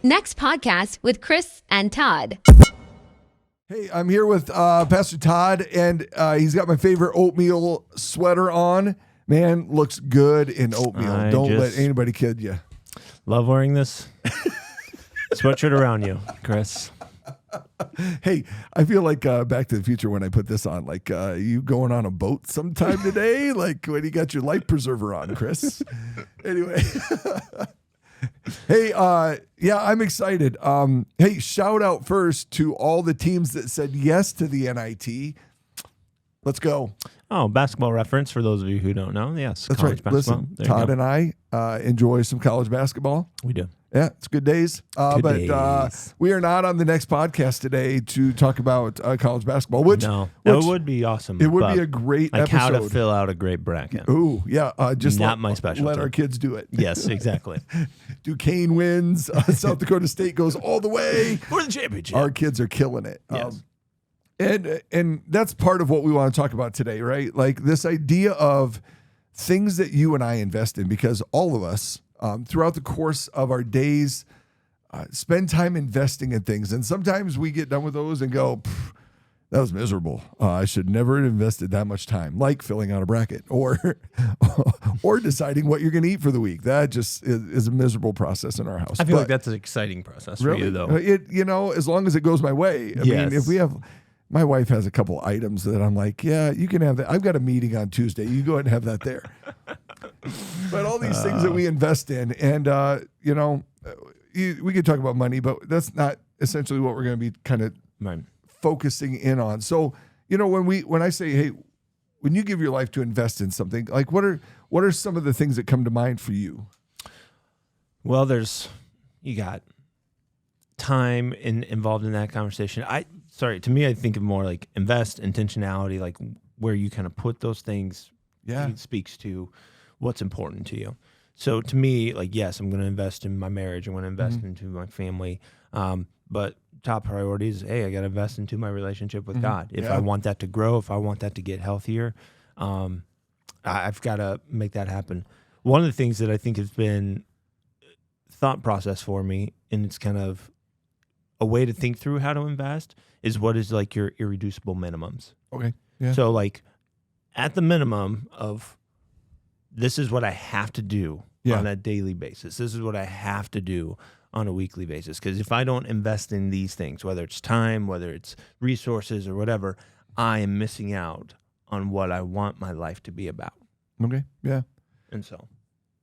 Next podcast with Chris and Todd. Hey, I'm here with Pastor Todd, and he's got my favorite oatmeal sweater on. Man, looks good in oatmeal. Don't let anybody kid you. Love wearing this sweatshirt around you, Chris. Hey, I feel like Back to the Future when I put this on. Like you going on a boat sometime today? Like when you got your life preserver on, Chris. Anyway. Hey, yeah, I'm excited. Hey, shout out first to all the teams that said yes to the NIT. Let's go. Oh, basketball reference for those of you who don't know. Yes, that's right. Basketball. Listen, Todd and I enjoy some college basketball. We do. Yeah, it's good days. But we are not on the next podcast today to talk about college basketball. Which it would be awesome. It would be a great episode. How to fill out a great bracket. Ooh, yeah. Just not my specialty. Let our kids do it. Yes, exactly. Duquesne wins. South Dakota State goes all the way for the championship. Our kids are killing it. Yes. And that's part of what we want to talk about today, right? Like this idea of things that you and I invest in, because all of us throughout the course of our days spend time investing in things. And sometimes we get done with those and go, that was miserable. I should never have invested that much time, like filling out a bracket or deciding what you're going to eat for the week. That just is a miserable process in our house. I feel like that's an exciting process for you, though. As long as it goes my way. I mean, if we have... My wife has a couple items that I'm like, yeah, you can have that. I've got a meeting on Tuesday. You go ahead and have that there. But all these things that we invest in, and, we could talk about money, but that's not essentially what we're going to be kind of focusing in on. So, when I say, hey, when you give your life to invest in something, like what are some of the things that come to mind for you? Well, you got time involved in that conversation. To me, I think of more like invest, intentionality, like where you kind of put those things. Yeah. It speaks to what's important to you. So to me, like, yes, I'm going to invest in my marriage. I'm going to invest into my family. But top priority is, hey, I got to invest into my relationship with God. If I want that to grow, if I want that to get healthier, I've got to make that happen. One of the things that I think has been thought process for me, and it's kind of a way to think through how to invest, is what is like your irreducible minimums. Okay. Yeah. So like at the minimum of this is what I have to do on a daily basis. This is what I have to do on a weekly basis. Because if I don't invest in these things, whether it's time, whether it's resources or whatever, I am missing out on what I want my life to be about. Okay. Yeah. And so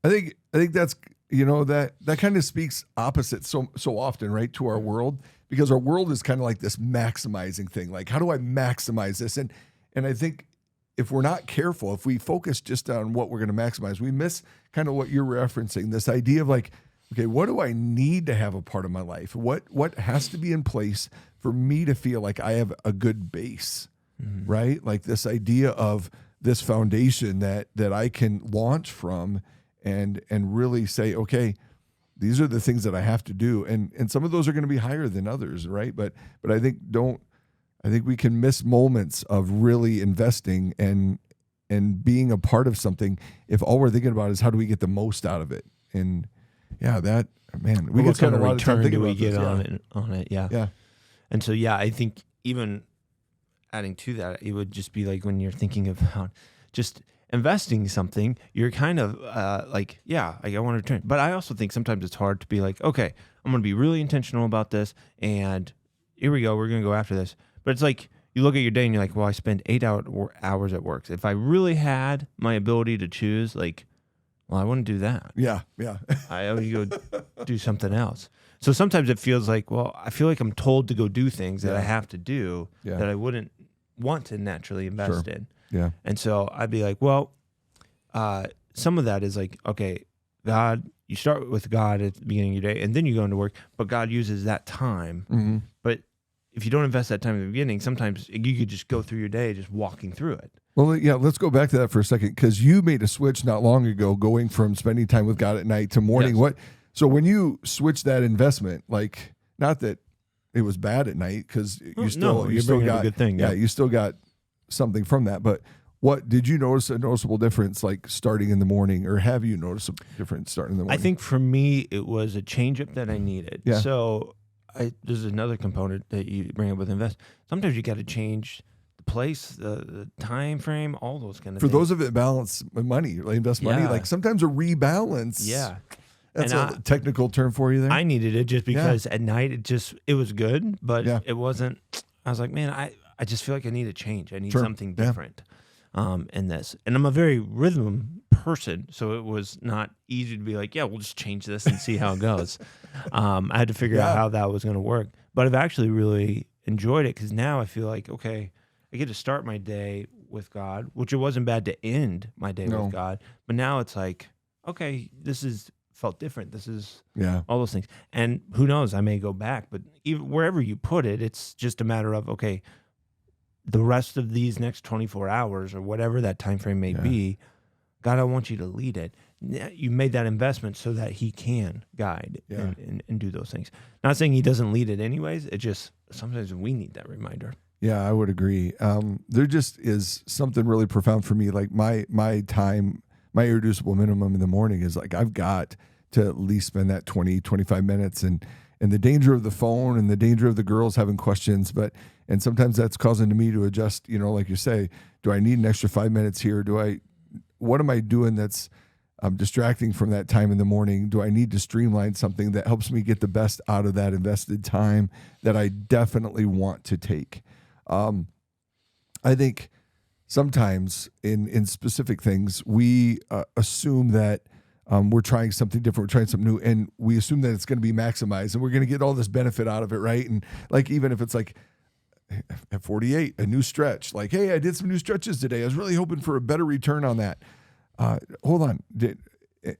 I think that's, that kind of speaks opposite so often, right, to our world, because our world is kind of like this maximizing thing. Like, how do I maximize this? And I think if we're not careful, if we focus just on what we're going to maximize, we miss kind of what you're referencing, this idea of like, okay, what do I need to have a part of my life? What has to be in place for me to feel like I have a good base, right? Like this idea of this foundation that I can launch from and really say, okay, these are the things that I have to do. And some of those are going to be higher than others, right? But I think we can miss moments of really investing and being a part of something if all we're thinking about is how do we get the most out of it. And yeah, that, man, we could spend a lot of time thinking about this. On it. Yeah. Yeah. And so, yeah, I think even adding to that, it would just be like when you're thinking about just investing something, you're kind of like, yeah, I want to return. But I also think sometimes it's hard to be like, okay, I'm going to be really intentional about this, and here we go, we're going to go after this. But it's like you look at your day and you're like, well, I spend 8 hours at work. If I really had my ability to choose, like, well, I wouldn't do that. Yeah. I would go do something else. So sometimes it feels like, well, I feel like I'm told to go do things that I have to do that I wouldn't want to naturally invest in. Yeah. And so I'd be like, well, some of that is like, okay, God, you start with God at the beginning of your day and then you go into work, but God uses that time. But if you don't invest that time at the beginning, sometimes you could just go through your day just walking through it. Well, yeah, let's go back to that for a second, because you made a switch not long ago going from spending time with God at night to morning. Yes. So when you switched that investment, like, not that it was bad at night, because you still got a good thing. Yeah, you still got something from that. But What did you notice a noticeable difference, like starting in the morning, or have you noticed a difference starting in the morning? I think for me, it was a change-up that I needed. Yeah. So there's another component that you bring up with invest. Sometimes you got to change the place, the time frame, all those kind of for things. those of it balance money, like invest money, Yeah. like sometimes a rebalance. Yeah. That's And a technical term for you there. I needed it just because at night it was good, but Yeah. it wasn't. I was like, man, I just feel like I need a change. I need Sure. something Yeah. different in this. And I'm a very rhythm person, so it was not easy to be like, yeah, we'll just change this and see how it goes. I had to figure out how that was going to work. But I've actually really enjoyed it because now I feel like, okay, I get to start my day with God, which it wasn't bad to end my day with God. But now it's like, okay, this is felt different. This is all those things. And who knows, I may go back, but even wherever you put it, it's just a matter of, okay, the rest of these next 24 hours or whatever that time frame may be, God, I want you to lead it. You made that investment so that he can guide and do those things. Not saying he doesn't lead it anyways. It just, sometimes we need that reminder. Yeah, I would agree. There just is something really profound for me. Like my time, my irreducible minimum in the morning is like, I've got to at least spend that 20, 25 minutes and the danger of the phone and the danger of the girls having questions. And sometimes that's causing me to adjust, like you say, do I need an extra 5 minutes here? What am I doing that's distracting from that time in the morning? Do I need to streamline something that helps me get the best out of that invested time that I definitely want to take? I think sometimes in specific things, we assume that we're trying something different, we're trying something new, and we assume that it's going to be maximized and we're going to get all this benefit out of it, right? And like, even if it's like at 48, a new stretch, like, hey, I did some new stretches today. I was really hoping for a better return on that. Hold on.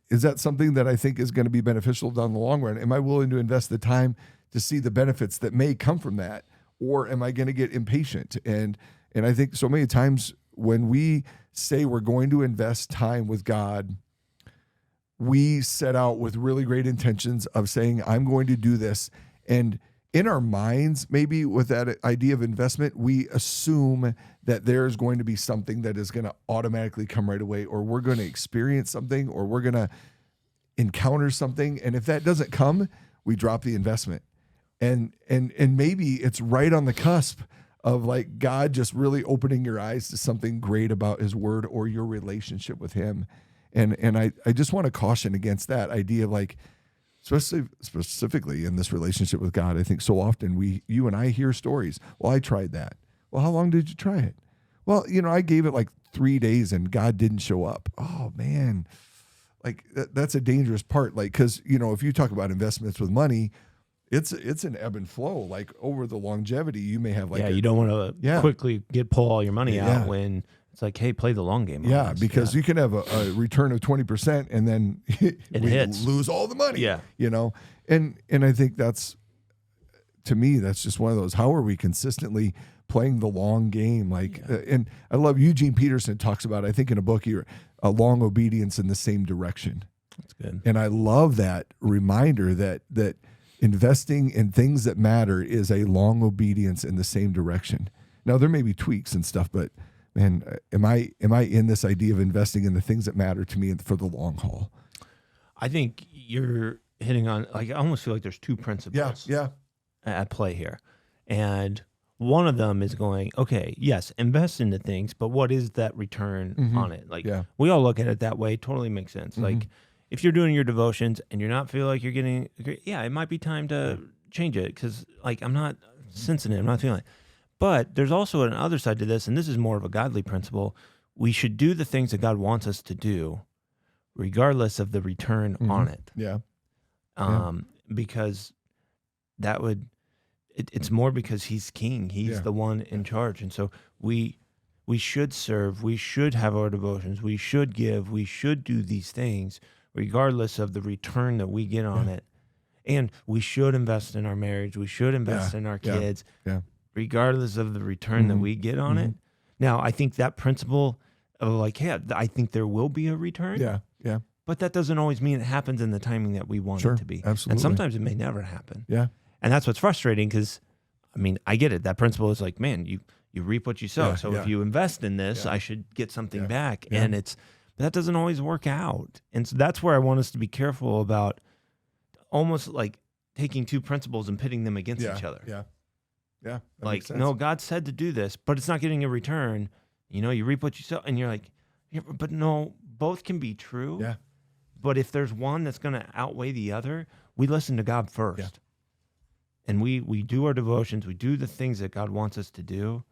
Is that something that I think is going to be beneficial down the long run? Am I willing to invest the time to see the benefits that may come from that? Or am I going to get impatient? And I think so many times when we say we're going to invest time with God, we set out with really great intentions of saying, I'm going to do this. And in our minds, maybe with that idea of investment, we assume that there's going to be something that is going to automatically come right away, or we're going to experience something, or we're going to encounter something. And if that doesn't come, we drop the investment. And maybe it's right on the cusp of like God just really opening your eyes to something great about his word or your relationship with him. And I just want to caution against that idea of like, specifically in this relationship with God, I think so often you and I hear stories. Well, I tried that. Well, how long did you try it? Well, I gave it like 3 days and God didn't show up. Oh man. Like that's a dangerous part. Like, cause if you talk about investments with money, it's an ebb and flow. Like over the longevity, you may have like, you don't want to quickly pull all your money out when it's like, hey, play the long game. Yeah, because you can have a return of 20% and then we hits. lose all the money. Yeah. And I think to me, that's just one of those, how are we consistently playing the long game? Like, and I love Eugene Peterson talks about, I think in a book here, a long obedience in the same direction. That's good. And I love that reminder that investing in things that matter is a long obedience in the same direction. Now there may be tweaks and stuff, but man, am I in this idea of investing in the things that matter to me for the long haul? I think you're hitting on, like, I almost feel like there's two principles at play here. And one of them is going, okay, yes, invest into things, but what is that return on it? Like, we all look at it that way. Totally makes sense. Like, if you're doing your devotions and you're not feeling like you're getting, it might be time to change it because, like, I'm not sensing it. I'm not feeling it. But there's also an other side to this, and this is more of a godly principle. We should do the things that God wants us to do, regardless of the return on it. Yeah. Because that would, it's more because he's king. He's the one in charge. And so we should serve. We should have our devotions. We should give. We should do these things, regardless of the return that we get on it. And we should invest in our marriage. We should invest in our kids. Regardless of the return that we get on it. Now, I think that principle of like, I think there will be a return. Yeah. But that doesn't always mean it happens in the timing that we want it to be. Absolutely. And sometimes it may never happen. Yeah. And that's what's frustrating because I mean, I get it. That principle is like, man, you reap what you sow. Yeah, So yeah. if you invest in this, Yeah. I should get something Yeah. back. Yeah. And that doesn't always work out. And so that's where I want us to be careful about almost like taking two principles and pitting them against Yeah. each other. Yeah. Yeah. That makes Like, sense. no, God said to do this, but it's not getting a return. You reap what you sow. And you're like, yeah, but no, both can be true. Yeah. But if there's one that's going to outweigh the other, we listen to God first. Yeah. And we do our devotions. We do the things that God wants us to do.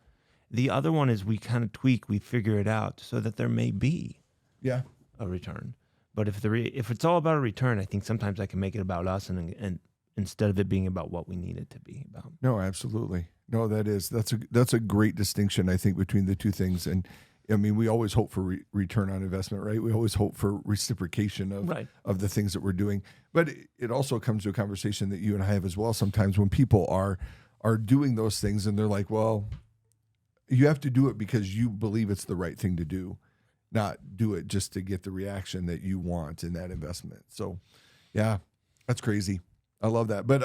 The other one is we kind of tweak, we figure it out so that there may be Yeah. a return. But if it's all about a return, I think sometimes I can make it about us and instead of it being about what we need it to be about. No, absolutely. No, that's a great distinction, I think, between the two things. And I mean, we always hope for return on investment, right? We always hope for reciprocation of the things that we're doing. But it also comes to a conversation that you and I have as well sometimes when people are doing those things and they're like, well, you have to do it because you believe it's the right thing to do, not do it just to get the reaction that you want in that investment. So, yeah, that's crazy. I love that. But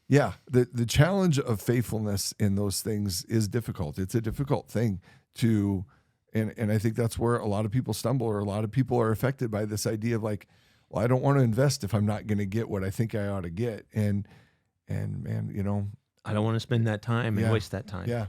the challenge of faithfulness in those things is difficult. It's a difficult thing to, and I think that's where a lot of people stumble, or a lot of people are affected by this idea of like, well, I don't want to invest if I'm not going to get what I think I ought to get. And man, I don't want to spend that time and Yeah. waste that time. yeah.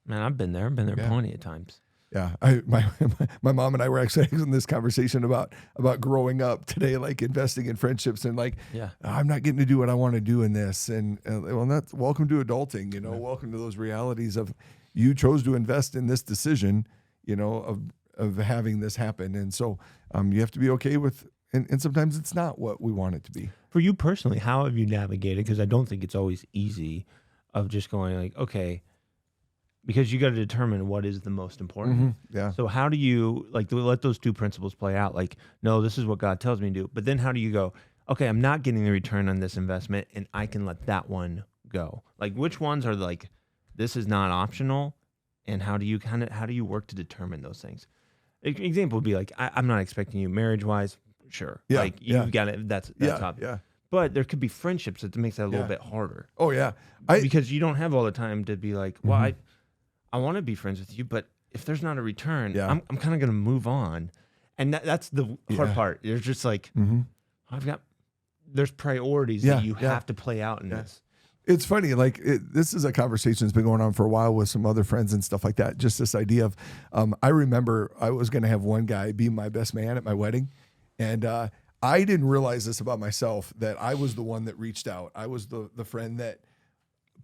Man, I've been there. I've been there Yeah. plenty of times. Yeah, my mom and I were actually having this conversation about growing up today, like investing in friendships, and like, Yeah. I'm not getting to do what I want to do in this, and well, that's welcome to adulting, welcome to those realities of you chose to invest in this decision, of having this happen, and so you have to be okay with, and sometimes it's not what we want it to be. For you personally, how have you navigated? Because I don't think it's always easy of just going like, okay, because you got to determine what is the most important. Yeah, So how do you let those two principles play out? Like, no, this is what God tells me to do. But then how do you go, okay, I'm not getting the return on this investment and I can let that one go? Like, which ones are like, this is not optional? And how do you work to determine those things? Example would be like, I'm not expecting you marriage wise. Sure. Yeah, Like you've got it. That's obvious. yeah. But there could be friendships that makes that a little Yeah. bit harder. Oh yeah, Because you don't have all the time to be like, well, I want to be friends with you, but if there's not a return, Yeah. I'm kind of going to move on. And that's the hard Yeah. part. There's just like, there's priorities Yeah, that you yeah. have to play out in Yeah. this. It's funny, like this is a conversation that's been going on for a while with some other friends and stuff like that. Just this idea of, I remember I was going to have one guy be my best man at my wedding, and I didn't realize this about myself, that I was the one that reached out. I was the friend that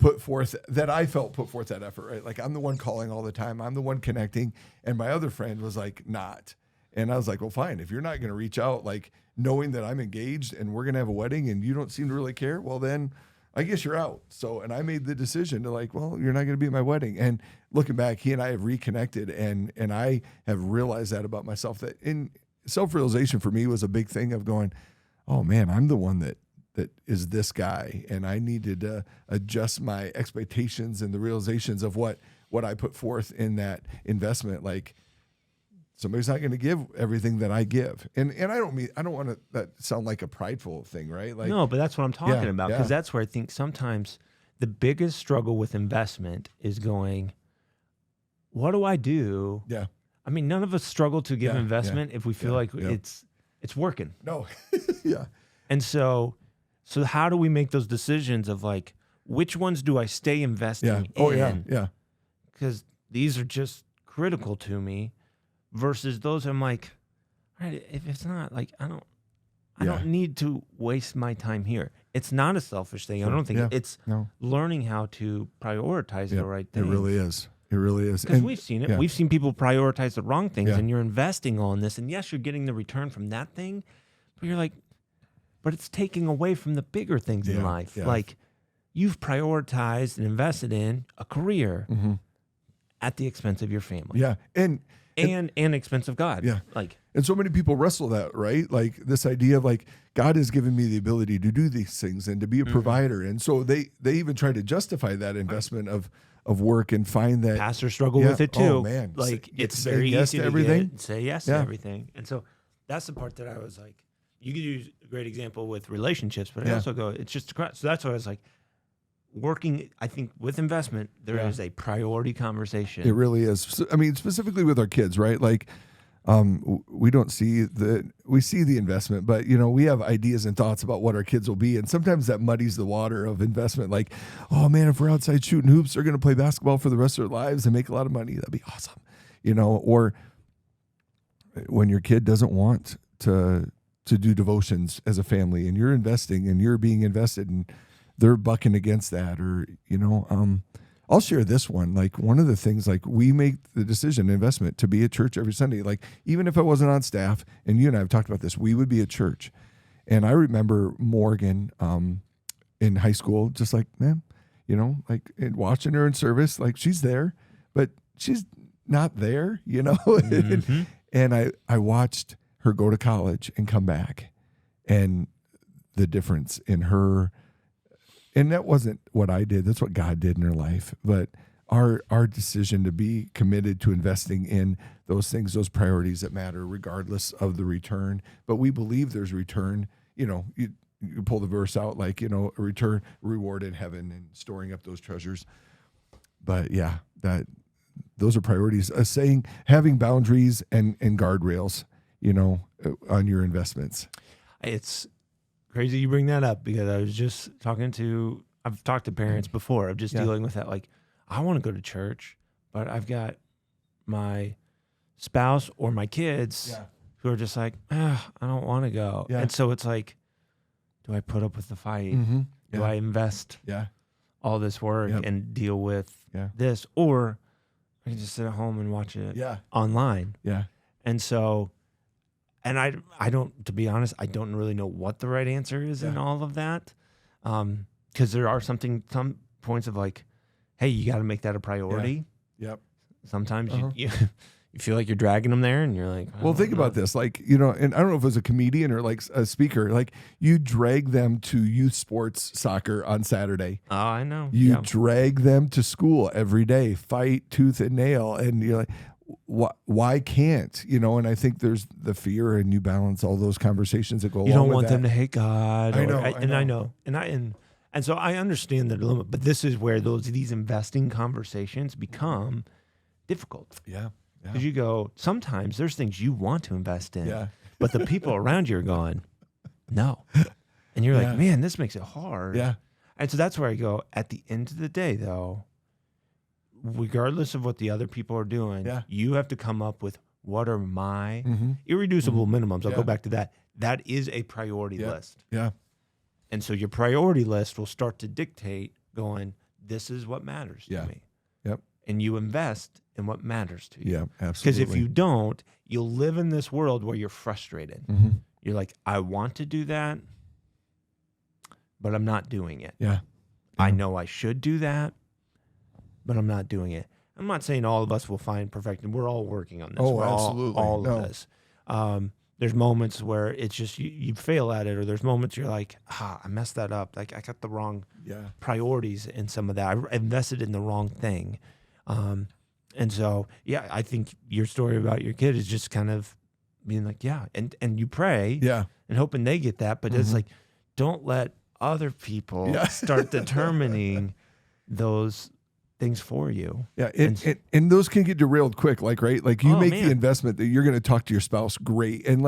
I felt put forth that effort, right? Like I'm the one calling all the time. I'm the one connecting, and my other friend was like not. And I was like, well, fine. If you're not going to reach out, like knowing that I'm engaged and we're going to have a wedding and you don't seem to really care, well then I guess you're out. So, and I made the decision to like, well, you're not going to be at my wedding. And looking back, he and I have reconnected, and I have realized that about myself, that in self-realization for me was a big thing of going, oh man, I'm the one that is this guy, and I needed to adjust my expectations and the realizations of what I put forth in that investment. Like somebody's not going to give everything that I give, and I don't want to that sound like a prideful thing, right? Like No, but that's what I'm talking about, because yeah. that's where I think sometimes the biggest struggle with investment is going, what do I do? Yeah. I mean, none of us struggle to give Yeah, investment if we feel yeah, like yeah. it's working. No. Yeah. And so how do we make those decisions of like, which ones do I stay investing Yeah. in? Oh yeah. Yeah. Because these are just critical to me, versus those I'm like, all right, if it's not like, I don't need to waste my time here. It's not a selfish thing. I don't think it's learning how to prioritize the right things. It really is. It really is. Because we've seen it. yeah. We've seen people prioritize the wrong things, Yeah. and you're investing all in this. And yes, you're getting the return from that thing, but you're like, but it's taking away from the bigger things in Yeah, life. yeah. Like you've prioritized and invested in a career at the expense of your family. Yeah. And expense of God. Yeah. Like, and so many people wrestle that, right? Like this idea of like, God has given me the ability to do these things and to be a provider. And so they even try to justify that investment of work and find that pastors struggle Yeah. with it too. Oh, man. Like Say- it's say very yes easy to to everything. say yes to Yeah. everything. And so that's the part that I was like, you could use a great example with relationships, but I Yeah. also go, it's just a crowd. So that's why I was like, working, I think with investment, there is a priority conversation. It really is. So, I mean, specifically with our kids, right? Like, we see the investment, but we have ideas and thoughts about what our kids will be. And sometimes that muddies the water of investment. Like, oh man, if we're outside shooting hoops, they're going to play basketball for the rest of their lives and make a lot of money. That'd be awesome. Or when your kid doesn't want to do devotions as a family and you're investing and you're being invested and they're bucking against that, or, I'll share this one. Like, one of the things, like, we make the decision, investment, to be at church every Sunday. Like, even if I wasn't on staff, and you and I have talked about this, we would be at church. And I remember Morgan in high school, just like, man, like, watching her in service, like, she's there, but she's not there, Mm-hmm. And I watched her go to college and come back, and the difference in her. And that wasn't what I did. That's what God did in her life. But our decision to be committed to investing in those things, those priorities that matter, regardless of the return. But we believe there's return. You pull the verse out, like, a return, reward in heaven, and storing up those treasures. But yeah, those are priorities. Having boundaries and guardrails, on your investments. It's crazy you bring that up, because I was just I've talked to parents before of just dealing with that. Like, I want to go to church, but I've got my spouse or my kids who are just like, I don't want to go. Yeah. And so it's like, do I put up with the fight? Mm-hmm. Do I invest all this work and deal with this? Or I can just sit at home and watch it online. Yeah. And so, and I don't, to be honest, I don't really know what the right answer is in all of that. Because there are some points of like, hey, you got to make that a priority. Yeah. Yep. Sometimes you feel like you're dragging them there, and you're like, well, think about this. Like, and I don't know if it was a comedian or like a speaker, like, you drag them to youth sports soccer on Saturday. Oh, I know. You drag them to school every day, fight tooth and nail. And you're like, why can't, and I think there's the fear, and you balance all those conversations that go along with that. You don't want them to hate God. I know. I know. And so I understand the dilemma, but this is where these investing conversations become difficult. Yeah. Because you go, sometimes there's things you want to invest in, Yeah. but the people around you are going, no. And you're like, man, this makes it hard. Yeah. And so that's where I go, at the end of the day, though, regardless of what the other people are doing, you have to come up with, what are my irreducible minimums? I'll go back to that. That is a priority list. Yeah. And so your priority list will start to dictate going, this is what matters to me. Yep. And you invest in what matters to you. Yeah, absolutely. Because if you don't, you'll live in this world where you're frustrated. You're like, I want to do that, but I'm not doing it. Yeah. I know I should do that, but I'm not doing it. I'm not saying all of us will find perfection. We're all working on this. Oh, We're absolutely. All of this. There's moments where it's just you fail at it, or there's moments you're like, I messed that up. Like, I got the wrong priorities in some of that. I invested in the wrong thing. And so, I think your story about your kid is just kind of being like, and you pray and hoping they get that. But it's like, don't let other people start determining those things for you. Yeah, and those can get derailed quick. Like, right, like you make the investment that you're going to talk to your spouse, great, and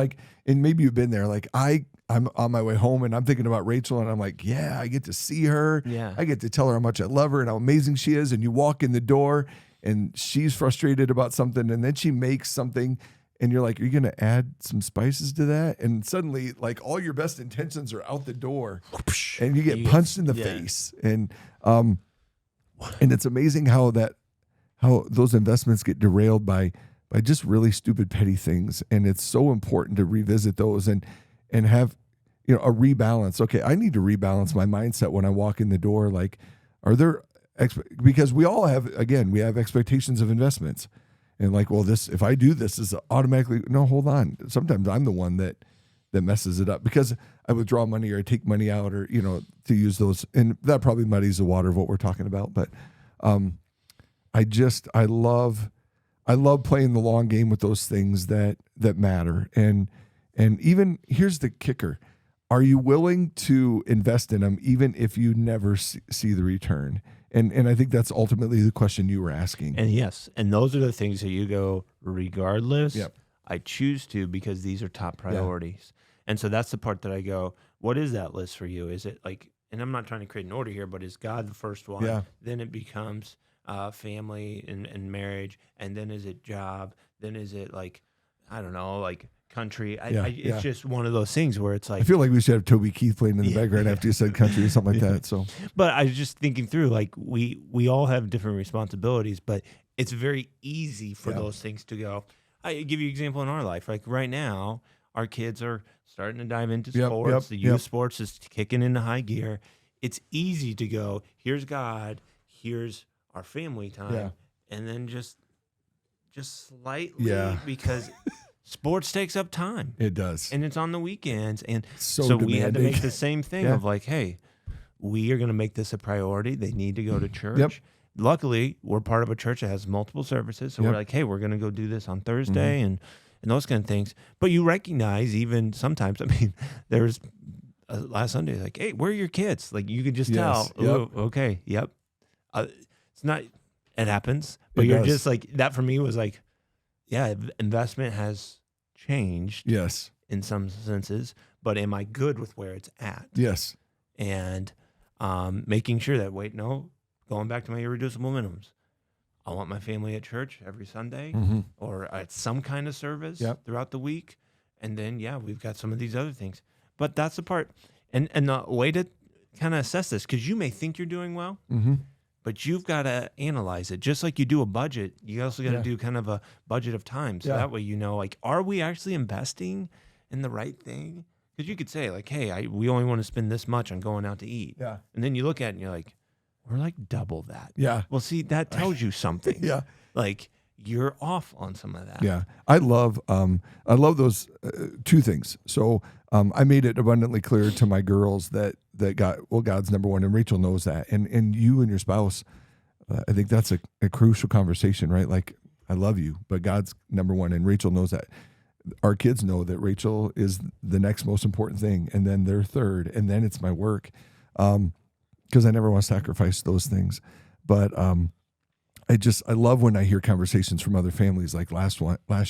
maybe you've been there. Like, I'm on my way home and I'm thinking about Rachel, and I'm like, I get to see her. I get to tell her how much I love her and how amazing she is. And you walk in the door, and she's frustrated about something, and then she makes something, and you're like, are you going to add some spices to that? And suddenly, like, all your best intentions are out the door, and you get punched in the face, and it's amazing how those investments get derailed by just really stupid, petty things. And it's so important to revisit those and have, a rebalance. Okay, I need to rebalance my mindset when I walk in the door. Like, are there because we all have, again, we have expectations of investments, and like, well, if I do this is automatically, no, hold on. Sometimes I'm the one that messes it up because I withdraw money or I take money out, or, to use those. And that probably muddies the water of what we're talking about. But I love playing the long game with those things that matter. And even here's the kicker. are you willing to invest in them even if you never see the return? And I think that's ultimately the question you were asking. And yes, and those are the things that you go, regardless, Yep. I choose to because these are top priorities. And so that's the part that I go, what is that list for you? Is it like, and I'm not trying to create an order here, but is God the first one? Yeah. Then it becomes family and marriage. And then is it job? Then is it like, I don't know, like country? It's just one of those things where it's like, I feel like we should have Toby Keith playing in the background after you said country or something like that. So, but I was just thinking through, like we all have different responsibilities, but it's very easy for those things to go. I give you an example in our life. Like right now, our kids are starting to dive into sports. The youth sports is kicking into high gear. It's easy to go, here's God, here's our family time, and then just slightly because sports takes up time. It does. And it's on the weekends. And so we had to make the same thing of like, hey, we are going to make this a priority. They need to go to church. Yep. Luckily, we're part of a church that has multiple services. So we're like, hey, we're going to go do this on Thursday and those kind of things. But you recognize even sometimes, I mean, there's last Sunday, like, hey, where are your kids? Like you could just tell, oh, okay, it's not, it happens. But you're just like, that for me was like, yeah, investment has changed. Yes. In some senses, but am I good with where it's at? Yes. And making sure that, going back to my irreducible minimums, I want my family at church every Sunday or at some kind of service throughout the week. And then, we've got some of these other things. But that's the part. And the way to kind of assess this, because you may think you're doing well, but you've got to analyze it. Just like you do a budget, you also got to do kind of a budget of time. So that way you know, like, are we actually investing in the right thing? Because you could say, like, hey, we only want to spend this much on going out to eat. Yeah. And then you look at it and you're like, we're like double that. Yeah. Well, see, that tells you something. Like, you're off on some of that. Yeah. I love those two things. So I made it abundantly clear to my girls that God's number one, and Rachel knows that. And you and your spouse, I think that's a crucial conversation, right? Like, I love you, but God's number one, and Rachel knows that. Our kids know that Rachel is the next most important thing, and then they're third, and then it's my work, because I never want to sacrifice those things. But I love when I hear conversations from other families. Like last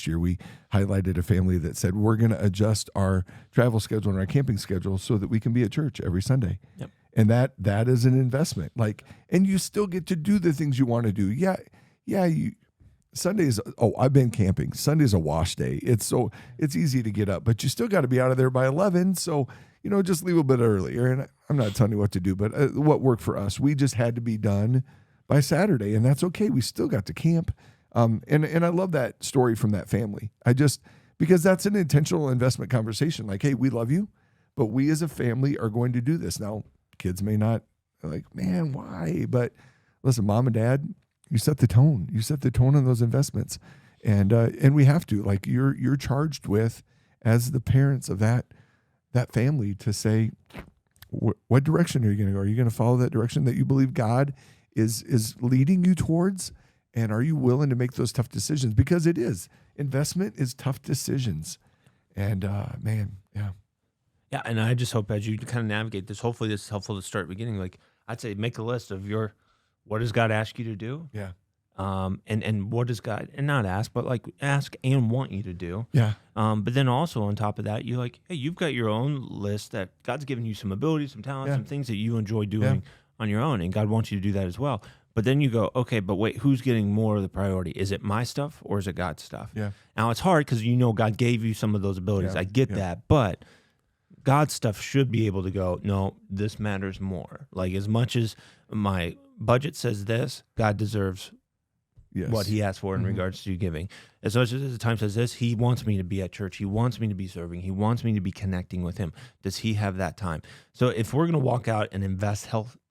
year, we highlighted a family that said, we're going to adjust our travel schedule and our camping schedule so that we can be at church every Sunday. Yep. And that is an investment. Like, and you still get to do the things you want to do. Sundays, I've been camping. Sunday's a wash day. It's easy to get up, but you still got to be out of there by 11. So, just leave a bit earlier. And I'm not telling you what to do, but what worked for us, we just had to be done by Saturday, and that's okay. We still got to camp. And I love that story from that family. Because that's an intentional investment conversation. Like, hey, we love you, but we as a family are going to do this. Now, kids may not like, man, why? But listen, mom and dad, you set the tone. You set the tone on those investments. And we have to, like, you're charged with, as the parents of that family, to say, what direction are you going to go? Are you going to follow that direction that you believe God is leading you towards? And are you willing to make those tough decisions? Because investment is tough decisions. And Yeah, and I just hope as you kind of navigate this, hopefully this is helpful to start beginning. Like, I'd say make a list of what does God ask you to do? Yeah. And what does God, and not ask, but like ask and want you to do. Yeah. But then also on top of that, you've got your own list that God's given you some abilities, some talents, some things that you enjoy doing on your own, and God wants you to do that as well. But then you go, okay, but wait, who's getting more of the priority? Is it my stuff or is it God's stuff? Yeah. Now it's hard because God gave you some of those abilities. Yeah. I get that, but God's stuff should be able to go, no, this matters more. Like, as much as my budget says this, God deserves what he asked for in regards to giving. As much as the time says this, he wants me to be at church. He wants me to be serving. He wants me to be connecting with him. Does he have that time? So if we're going to walk out and invest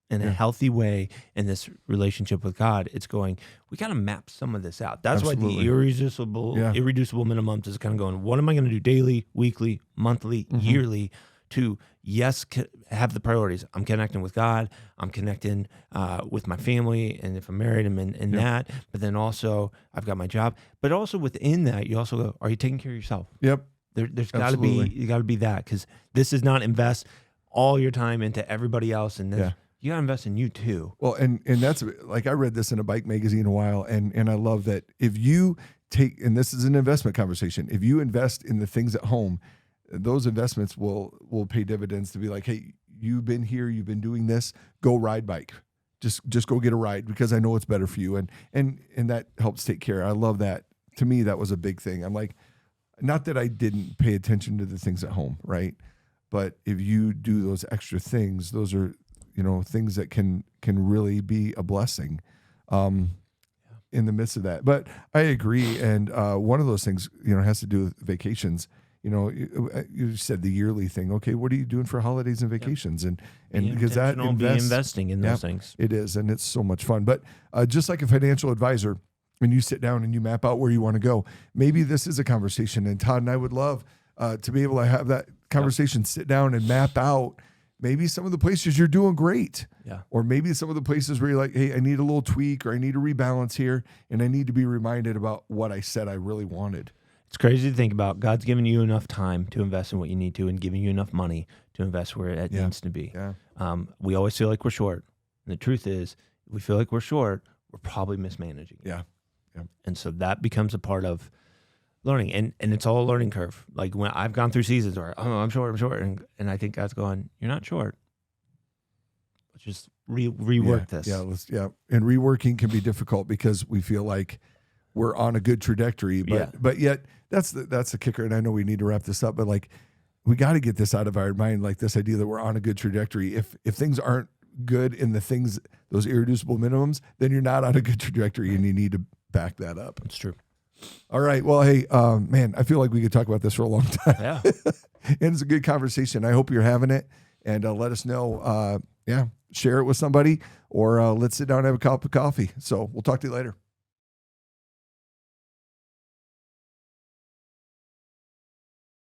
in a healthy way in this relationship with God, it's going, we got to map some of this out. That's why the irreducible minimums is kind of going, what am I going to do daily, weekly, monthly, yearly to, have the priorities. I'm connecting with God. I'm connecting with my family. And if I'm married, I'm in that. But then also I've got my job. But also within that, you also go, are you taking care of yourself? Yep. There's got to be, Absolutely. you got to be that, because this is not invest all your time into everybody else, and this, you got to invest in you too. Well, and that's like, I read this in a bike magazine a while, and I love that if you take, and this is an investment conversation, if you invest in the things at home, those investments will pay dividends to be like, hey, you've been here, you've been doing this, go ride bike. Just go get a ride, because I know it's better for you. And that helps take care. I love that. To me, that was a big thing. I'm like, not that I didn't pay attention to the things at home, right? But if you do those extra things, those are, things that can really be a blessing in the midst of that. But I agree. And one of those things, has to do with vacations. You said the yearly thing. Okay, what are you doing for holidays and vacations? And because that be investing in those things. It is, and it's so much fun. But just like a financial advisor, when you sit down and you map out where you want to go, maybe this is a conversation. And Todd and I would love to be able to have that conversation, sit down and map out maybe some of the places you're doing great. Yeah. Or maybe some of the places where you're like, hey, I need a little tweak, or I need a rebalance here, and I need to be reminded about what I said I really wanted. It's crazy to think about. God's given you enough time to invest in what you need to, and giving you enough money to invest where it needs to be. Yeah. We always feel like we're short. And the truth is, if we feel like we're short, we're probably mismanaging. Yeah. And so that becomes a part of learning. And it's all a learning curve. Like when I've gone through seasons where, I'm short. And I think God's going, you're not short. Let's just rework this. Yeah. And reworking can be difficult because we feel like we're on a good trajectory, but yet that's the kicker. And I know we need to wrap this up, but like, we got to get this out of our mind, like this idea that we're on a good trajectory. If things aren't good in the things, those irreducible minimums, then you're not on a good trajectory, and you need to back that up. It's true. All right. Well, hey, man, I feel like we could talk about this for a long time. Yeah. And it's a good conversation. I hope you're having it, and let us know. Share it with somebody, or let's sit down and have a cup of coffee. So we'll talk to you later.